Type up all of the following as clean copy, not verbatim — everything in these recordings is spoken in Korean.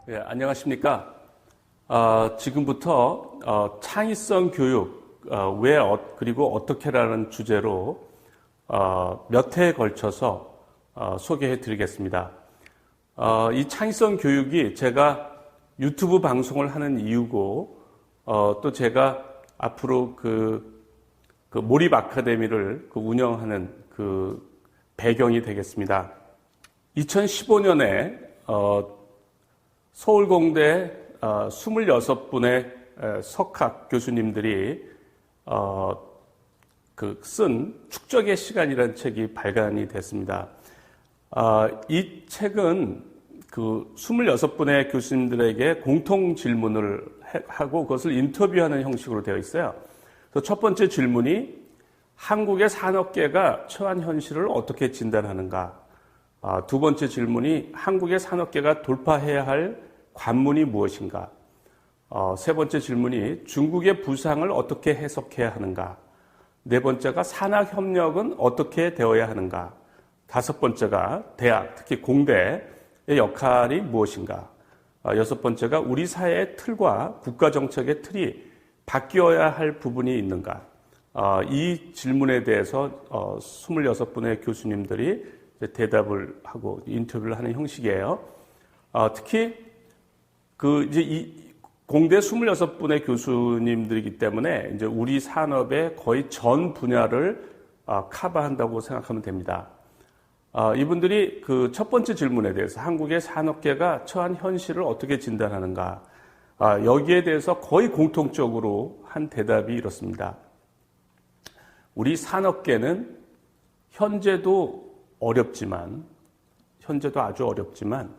예, 안녕하십니까. 지금부터 창의성 교육, 그리고 어떻게라는 주제로 몇 회에 걸쳐서 소개해 드리겠습니다. 이 창의성 교육이 제가 유튜브 방송을 하는 이유고, 또 제가 앞으로 그 몰입 아카데미를 운영하는 배경이 되겠습니다. 2015년에 서울공대 26분의 석학 교수님들이 쓴 축적의 시간이라는 책이 발간이 됐습니다. 이 책은 26분의 교수님들에게 공통 질문을 하고 그것을 인터뷰하는 형식으로 되어 있어요. 그래서 첫 번째 질문이 한국의 산업계가 처한 현실을 어떻게 진단하는가? 두 번째 질문이 한국의 산업계가 돌파해야 할 관문이 무엇인가? 세 번째 질문이 중국의 부상을 어떻게 해석해야 하는가? 네 번째가 산학협력은 어떻게 되어야 하는가? 다섯 번째가 대학, 특히 공대의 역할이 무엇인가? 여섯 번째가 우리 사회의 틀과 국가정책의 틀이 바뀌어야 할 부분이 있는가? 이 질문에 대해서 26분의 교수님들이 대답을 하고 인터뷰를 하는 형식이에요. 특히 이제 이 공대 26분의 교수님들이기 때문에 이제 우리 산업의 거의 전 분야를 커버한다고 생각하면 됩니다. 이분들이 첫 번째 질문에 대해서 한국의 산업계가 처한 현실을 어떻게 진단하는가, 여기에 대해서 거의 공통적으로 한 대답이 이렇습니다. 우리 산업계는 현재도 아주 어렵지만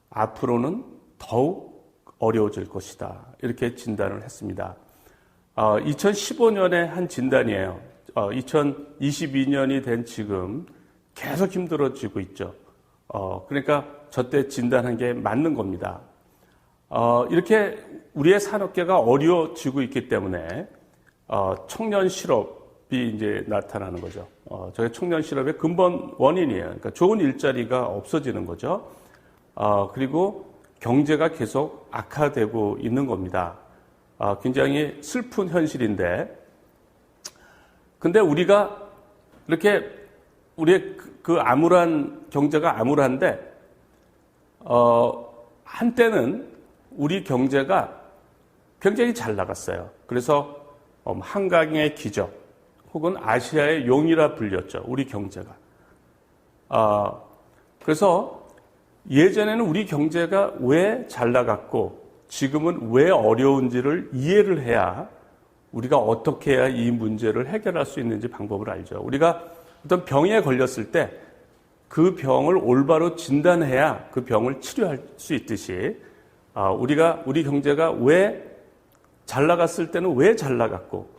앞으로는 더욱 어려워질 것이다. 이렇게 진단을 했습니다. 2015년에 한 진단이에요. 2022년이 된 지금 계속 힘들어지고 있죠. 그러니까 저때 진단한 게 맞는 겁니다. 이렇게 우리의 산업계가 어려워지고 있기 때문에 청년 실업이 이제 나타나는 거죠. 저게 청년 실업의 근본 원인이에요. 그러니까 좋은 일자리가 없어지는 거죠. 그리고 경제가 계속 악화되고 있는 겁니다. 굉장히 슬픈 현실인데, 근데 우리가 이렇게 우리의 암울한 경제가 암울한데, 한때는 우리 경제가 굉장히 잘 나갔어요. 그래서 한강의 기적 혹은 아시아의 용이라 불렸죠. 우리 경제가. 그래서 예전에는 우리 경제가 왜 잘 나갔고 지금은 왜 어려운지를 이해를 해야 우리가 어떻게 해야 이 문제를 해결할 수 있는지 방법을 알죠. 우리가 어떤 병에 걸렸을 때 그 병을 올바로 진단해야 그 병을 치료할 수 있듯이 우리 경제가 왜 잘 나갔을 때는 왜 잘 나갔고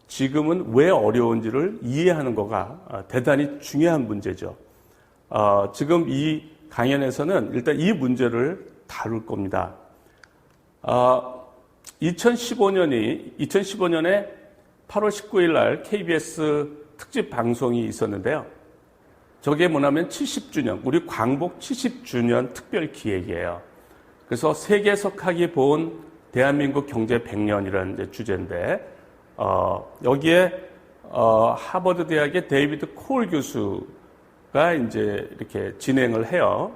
지금은 왜 어려운지를 이해하는 거가 대단히 중요한 문제죠. 지금 이 강연에서는 일단 이 문제를 다룰 겁니다. 2015년에 8월 19일 날 KBS 특집 방송이 있었는데요. 저게 뭐냐면 70주년, 우리 광복 70주년 특별 기획이에요. 그래서 세계 석학이 본 대한민국 경제 100년이라는 주제인데, 여기에 하버드 대학의 데이비드 콜 교수가 이제 이렇게 진행을 해요.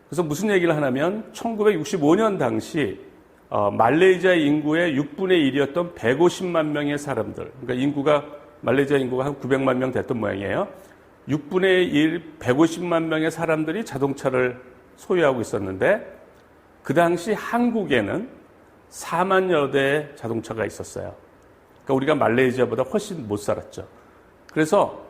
그래서 무슨 얘기를 하냐면 1965년 당시 말레이시아 인구의 6분의 1이었던 150만 명의 사람들, 그러니까 말레이시아 인구가 한 900만 명 됐던 모양이에요. 6분의 1, 150만 명의 사람들이 자동차를 소유하고 있었는데 그 당시 한국에는 4만여 대의 자동차가 있었어요. 그러니까 우리가 말레이시아보다 훨씬 못 살았죠. 그래서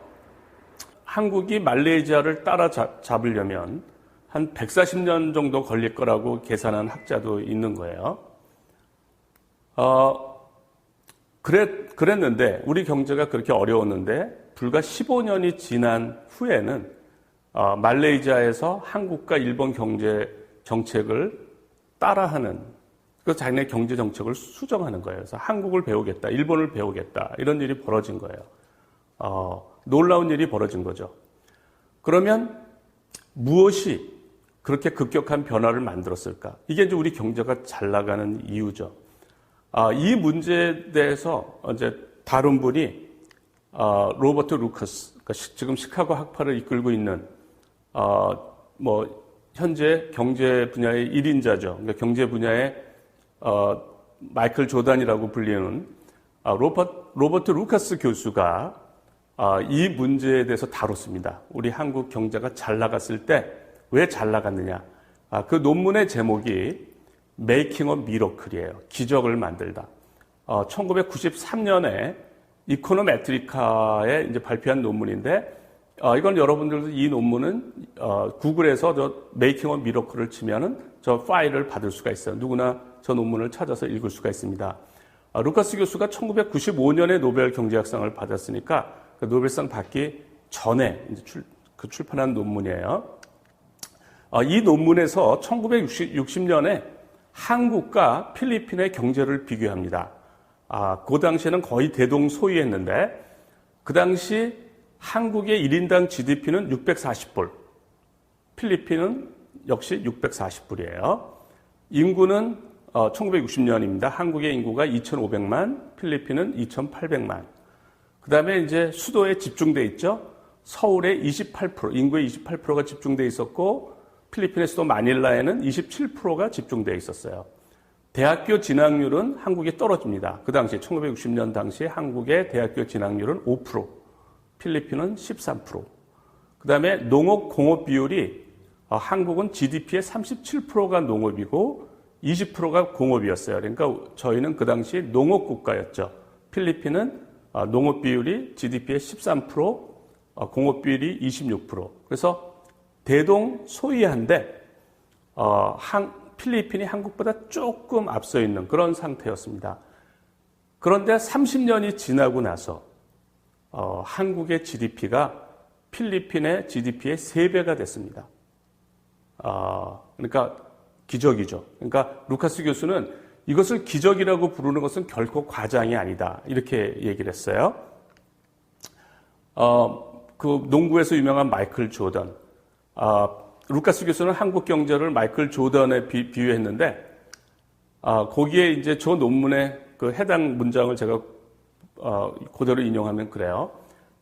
한국이 말레이시아를 따라잡으려면 한 140년 정도 걸릴 거라고 계산한 학자도 있는 거예요. 그랬는데 우리 경제가 그렇게 어려웠는데 불과 15년이 지난 후에는 말레이시아에서 한국과 일본 경제 정책을 따라하는, 그 자기네 경제 정책을 수정하는 거예요. 그래서 한국을 배우겠다, 일본을 배우겠다, 이런 일이 벌어진 거예요. 놀라운 일이 벌어진 거죠. 그러면 무엇이 그렇게 급격한 변화를 만들었을까? 이게 이제 우리 경제가 잘 나가는 이유죠. 이 문제에 대해서 이제 다룬 분이 로버트 루커스, 그러니까 지금 시카고 학파를 이끌고 있는 현재 경제 분야의 1인자죠. 그러니까 경제 분야의 마이클 조단이라고 불리는 로버트 루커스 교수가 이 문제에 대해서 다뤘습니다. 우리 한국 경제가 잘 나갔을 때 왜 잘 나갔느냐? 그 논문의 제목이 Making a Miracle이에요. 기적을 만들다. 1993년에 이코노메트리카에 이제 발표한 논문인데, 이건 여러분들도 이 논문은 구글에서 저 Making a Miracle을 치면은 저 파일을 받을 수가 있어요. 누구나 저 논문을 찾아서 읽을 수가 있습니다. 루카스 교수가 1995년에 노벨 경제학상을 받았으니까 그 노벨상 받기 전에 이제 출판한 논문이에요. 이 논문에서 1960년에 한국과 필리핀의 경제를 비교합니다. 그 당시에는 거의 대동소이했는데 그 당시 한국의 1인당 GDP는 640불, 필리핀은 역시 640불이에요. 인구는 1960년입니다. 한국의 인구가 2,500만, 필리핀은 2,800만. 그 다음에 이제 수도에 집중돼 있죠. 서울에 28%, 인구의 28%가 집중돼 있었고, 필리핀의 수도 마닐라에는 27%가 집중돼 있었어요. 대학교 진학률은 한국이 떨어집니다. 그 당시 1960년 당시에 한국의 대학교 진학률은 5%, 필리핀은 13%. 그 다음에 농업 공업 비율이 한국은 GDP의 37%가 농업이고 20%가 공업이었어요. 그러니까 저희는 그 당시 농업 국가였죠. 필리핀은 농업 비율이 GDP의 13%, 공업 비율이 26%. 그래서 대동소이한데 필리핀이 한국보다 조금 앞서 있는 그런 상태였습니다. 그런데 30년이 지나고 나서 한국의 GDP가 필리핀의 GDP의 3배가 됐습니다. 그러니까 기적이죠. 그러니까 루카스 교수는 이것을 기적이라고 부르는 것은 결코 과장이 아니다. 이렇게 얘기를 했어요. 그 농구에서 유명한 마이클 조던. 루카스 교수는 한국 경제를 마이클 조던에 비유했는데, 거기에 이제 저 논문의 그 해당 문장을 제가 그대로 인용하면 그래요.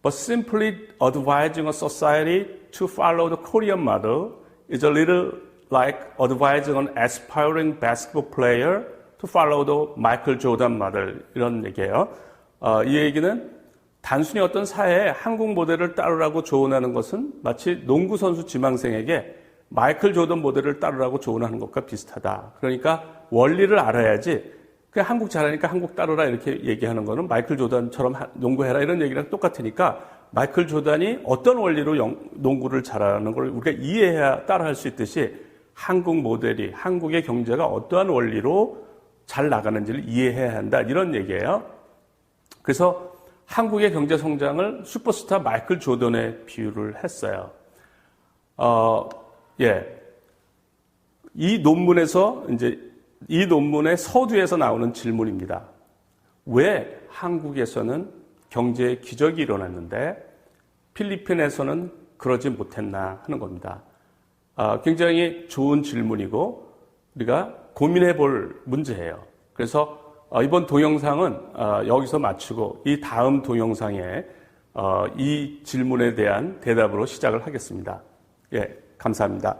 But simply advising a society to follow the Korean model is a little like advising an aspiring basketball player to follow the Michael Jordan model. 이런 얘기예요. 이 얘기는 단순히 어떤 사회에 한국 모델을 따르라고 조언하는 것은 마치 농구 선수 지망생에게 마이클 조던 모델을 따르라고 조언하는 것과 비슷하다. 그러니까 원리를 알아야지 그냥 한국 잘하니까 한국 따르라 이렇게 얘기하는 거는 마이클 조던처럼 농구해라 이런 얘기랑 똑같으니까 마이클 조던이 어떤 원리로 농구를 잘하는 걸 우리가 이해해야 따라할 수 있듯이 한국 모델이 한국의 경제가 어떠한 원리로 잘 나가는지를 이해해야 한다 이런 얘기예요. 그래서 한국의 경제 성장을 슈퍼스타 마이클 조던에 비유를 했어요. 이 논문에서 이제 이 논문의 서두에서 나오는 질문입니다. 왜 한국에서는 경제의 기적이 일어났는데 필리핀에서는 그러지 못했나 하는 겁니다. 굉장히 좋은 질문이고 우리가 고민해 볼 문제예요. 그래서 이번 동영상은 여기서 마치고 이 다음 동영상에 이 질문에 대한 대답으로 시작을 하겠습니다. 예, 감사합니다.